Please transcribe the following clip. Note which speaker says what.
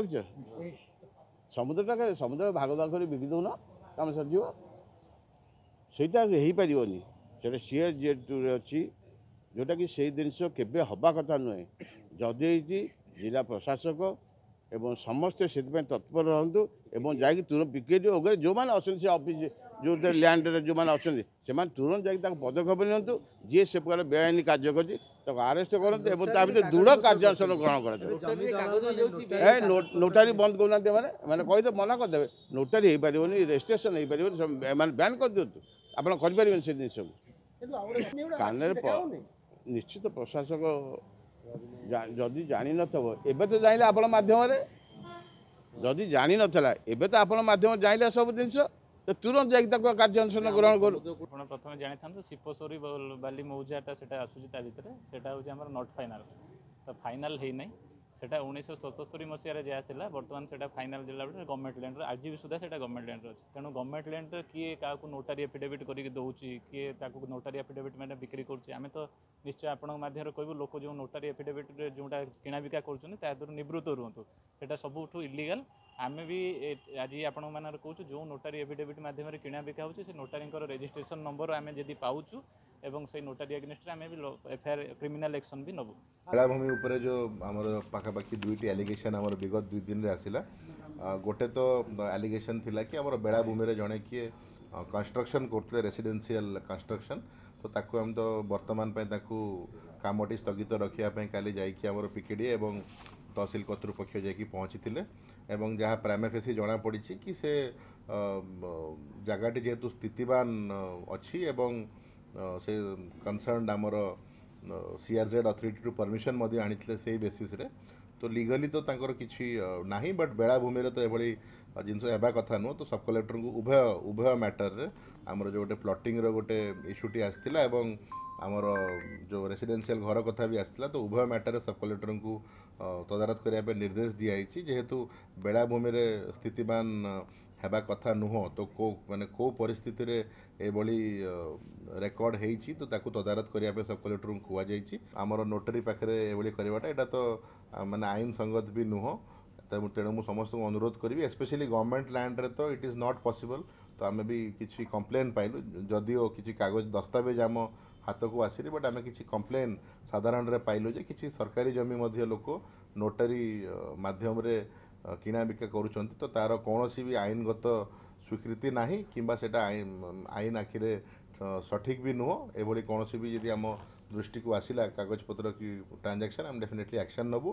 Speaker 1: ରଖିଛ ସମୁଦ୍ରଟା ସମୁଦ୍ର ଭାଗ ଭାଗ କରି ବିକି ଦେଉନ କାମ ସରିଯିବ। ସେଇଟା ହେଇପାରିବନି। ସେଇଟା ସିଏ ଯିଏ ଅଛି ଯେଉଁଟାକି ସେଇ ଜିନିଷ କେବେ ହେବା କଥା ନୁହେଁ। ଯଦି ହେଇଛି ଜିଲ୍ଲା ପ୍ରଶାସକ ଏବଂ ସମସ୍ତେ ସେଥିପାଇଁ ତତ୍ପର ରହନ୍ତୁ ଏବଂ ଯାଇକି ତୁରନ୍ତ ବିକେଡ଼ି ଉପରେ ଯେଉଁମାନେ ଅଛନ୍ତି ସେ ଅଫିସ୍ ଯେଉଁ ଲ୍ୟାଣ୍ଡରେ ଯେଉଁମାନେ ଅଛନ୍ତି ସେମାନେ ତୁରନ୍ତ ଯାଇକି ତାକୁ ପଦକ୍ଷେପ ନିଅନ୍ତୁ। ଯିଏ ସେ ପ୍ରକାର ବେଆଇନ କାର୍ଯ୍ୟ କରିଛି ତାକୁ ଆରେଷ୍ଟ କରନ୍ତୁ ଏବଂ ତା ଭିତରେ ଦୃଢ଼ କାର୍ଯ୍ୟାନୁଷ୍ଠାନ ଗ୍ରହଣ କରାଯାଉ। ନୋଟାରୀ ବନ୍ଦ କରୁନାହାନ୍ତି ଏମାନେ କହିଦେବେ ମନା କରିଦେବେ ନୋଟାରୀ ହେଇପାରିବନି ରେଜିଷ୍ଟ୍ରେସନ୍ ହେଇପାରିବନି ମାନେ ବ୍ୟାନ୍ କରିଦିଅନ୍ତୁ। ଆପଣ କରିପାରିବେନି ସେ ଜିନିଷକୁ। କାନରେ ନିଶ୍ଚିତ ପ୍ରଶାସକ ଯଦି ଜାଣିନଥିବ ଏବେ ତ ଜାଣିଲେ ଆପଣ ମାଧ୍ୟମରେ, ଯଦି ଜାଣିନଥିଲା ଏବେ ତ ଆପଣ ମାଧ୍ୟମରେ ଜାଣିଲେ ସବୁ ଜିନିଷ ତ ତୁରନ୍ତ ଯାଇକି ତାକୁ କାର୍ଯ୍ୟାନୁଷ୍ଠାନ ଗ୍ରହଣ କରୁ।
Speaker 2: ଆପଣ ପ୍ରଥମେ ଜାଣିଥାନ୍ତୁ ଶିପସୋରୀ ବାଲି ମୌଜାଟା ସେଟା ଆସୁଛି ତା ଭିତରେ ସେଟା ହେଉଛି ଆମର ନଟ୍ ଫାଇନାଲ୍ ତ ଫାଇନାଲ୍ ହେଇନାହିଁ। সেটা 1977 মସିহাରେ ଯାହା ଥିଲା ବର୍ତ୍ତମାନ ସେଟା ଫାଇନାଲ୍ ଜିଲ୍ଲା ଭିତରେ ଗଭର୍ଣ୍ଣମେଣ୍ଟ ଲ୍ୟାଣ୍ଡରେ ଆଜି ବି ସୁଦ୍ଧା ସେଟା ଗଭର୍ଣ୍ଣମେଣ୍ଟ ଲ୍ୟାଣ୍ଡରେ ଅଛି। ତେଣୁ ଗଭର୍ଣ୍ଣମେଣ୍ଟ ଲ୍ୟାଣ୍ଡରେ କିଏ କାହାକୁ ନୋଟାରୀ ଏଫିଡେଭିଟ୍ କରିକି ଦେଉଛି କିଏ ତାକୁ ନୋଟାରୀ ଏଫିଡେଭିଟ୍ ମାନେ ବିକ୍ରି କରୁଛି ଆମେ ତ ନିଶ୍ଚୟ ଆପଣଙ୍କ ମାଧ୍ୟମରେ କହିବୁ ଲୋକ ଯେଉଁ ନୋଟାରୀ ଏଫିଡେଭିଟ୍ରେ ଯେଉଁଟା କିଣାବିକା କରୁଛନ୍ତି ତା ଦେହରୁ ନିବୃତ୍ତ ରୁହନ୍ତୁ। ସେଟା ସବୁଠୁ ଇଲିଗାଲ୍। ଆମେ ବି ଆଜି ଆପଣଙ୍କମାନଙ୍କୁ କହୁଛୁ ଯେଉଁ ନୋଟାରୀ ଏଫିଡେଭିଟ୍ ମାଧ୍ୟମରେ କିଣାବିକା ହେଉଛି ସେ ନୋଟାରୀଙ୍କର ରେଜିଷ୍ଟ୍ରେସନ୍ ନମ୍ବର ଆମେ ଯଦି ପାଉଛୁ এবং সেই নোটারি এଗେନଷ୍ଟରେ ଆମେ ବି ଏଫଆଇଆର୍ କ୍ରିମିନାଲ ଆକ୍ସନ୍ ବି ନେବୁ।
Speaker 3: ବେଳାଭୂମି ଉପରେ ଯେଉଁ ଆମର ପାଖାପାଖି 2ଟି ଆଲିଗେସନ୍ ଆମର ବିଗତ 2 ଦିନରେ ଆସିଲା। ଗୋଟେ ତ ଆଲିଗେସନ୍ ଥିଲା କି ଆମର ବେଳାଭୂମିରେ ଜଣେ କିଏ କନଷ୍ଟ୍ରକ୍ସନ୍ କରୁଥିଲେ ରେସିଡେନ୍ସିଆଲ୍ କନଷ୍ଟ୍ରକ୍ସନ୍ ତ ତାକୁ ଆମେ ତ ବର୍ତ୍ତମାନ ପାଇଁ ତାକୁ କାମଟି ସ୍ଥଗିତ ରଖିବା ପାଇଁ କାଲି ଯାଇକି ଆମର ପିକେଡ଼ି ଏବଂ ତହସିଲ କର୍ତ୍ତୃପକ୍ଷ ଯାଇକି ପହଞ୍ଚିଥିଲେ ଏବଂ ଯାହା ପ୍ରାଇମାଫେସି ଜଣାପଡ଼ିଛି କି ସେ ଜାଗାଟି ଯେହେତୁ ସ୍ଥିତିବାନ ଅଛି ଏବଂ ସେ କନସର୍ଣ୍ଣ ଆମର CRZ ଅଥରିଟିରୁ ପରମିଶନ୍ ମଧ୍ୟ ଆଣିଥିଲେ ସେଇ ବେସିସ୍ରେ ତ ଲିଗାଲି ତ ତାଙ୍କର କିଛି ନାହିଁ ବଟ୍ ବେଳାଭୂମିରେ ତ ଏଭଳି ଜିନିଷ ହେବା କଥା ନୁହଁ। ତ ସବ୍ କଲେକ୍ଟରଙ୍କୁ ଉଭୟ ମ୍ୟାଟରରେ ଆମର ଯେଉଁ ଗୋଟେ ପ୍ଲଟିଂର ଗୋଟେ ଇସ୍ୟୁଟି ଆସିଥିଲା ଏବଂ ଆମର ଯେଉଁ ରେସିଡେନ୍ସିଆଲ୍ ଘର କଥା ବି ଆସିଥିଲା ତ ଉଭୟ ମ୍ୟାଟରରେ ସବ୍ କଲେକ୍ଟରଙ୍କୁ ତଦାରଖ କରିବା ପାଇଁ ନିର୍ଦ୍ଦେଶ ଦିଆଯାଇଛି। ଯେହେତୁ ବେଳାଭୂମିରେ ସ୍ଥିତିବାନ ହେବା କଥା ନୁହଁ ତ କେଉଁ ପରିସ୍ଥିତିରେ ଏଭଳି ରେକର୍ଡ ହେଇଛି ତ ତାକୁ ତଦାରଖ କରିବା ପାଇଁ ସବ୍ କଲେକ୍ଟରଙ୍କୁ କୁହାଯାଇଛି। ଆମର ନୋଟାରୀ ପାଖରେ ଏଭଳି କରିବାଟା ଏଇଟା ତ ମାନେ ଆଇନ ସଙ୍ଗତ ବି ନୁହଁ। ତେଣୁ ମୁଁ ସମସ୍ତଙ୍କୁ ଅନୁରୋଧ କରିବି ସ୍ପେଶାଲି ଗଭର୍ଣ୍ଣମେଣ୍ଟ ଲ୍ୟାଣ୍ଡରେ ତ ଇଟ୍ ଇଜ୍ ନଟ୍ ପସିବଲ୍। ତ ଆମେ ବି କିଛି କମ୍ପ୍ଲେନ୍ ପାଇଲୁ ଯଦିଓ କିଛି କାଗଜ ଦସ୍ତାବେଜ ଆମ ହାତକୁ ଆସିନି ବଟ୍ ଆମେ କିଛି କମ୍ପ୍ଲେନ୍ ସାଧାରଣରେ ପାଇଲୁ ଯେ କିଛି ସରକାରୀ ଜମି ମଧ୍ୟ ଲୋକ ନୋଟାରୀ ମାଧ୍ୟମରେ କିଣାବିକା କରୁଛନ୍ତି ତ ତା'ର କୌଣସି ବି ଆଇନଗତ ସ୍ୱୀକୃତି ନାହିଁ କିମ୍ବା ସେଇଟା ଆଇନ ଆଖିରେ ସଠିକ୍ ବି ନୁହଁ। ଏଭଳି କୌଣସି ବି ଯଦି ଆମ ଦୃଷ୍ଟିକୁ ଆସିଲା କାଗଜପତ୍ର କି ଟ୍ରାଞ୍ଜାକ୍ସନ୍ ଆମେ ଡେଫିନେଟଲି ଆକ୍ସନ୍ ନେବୁ।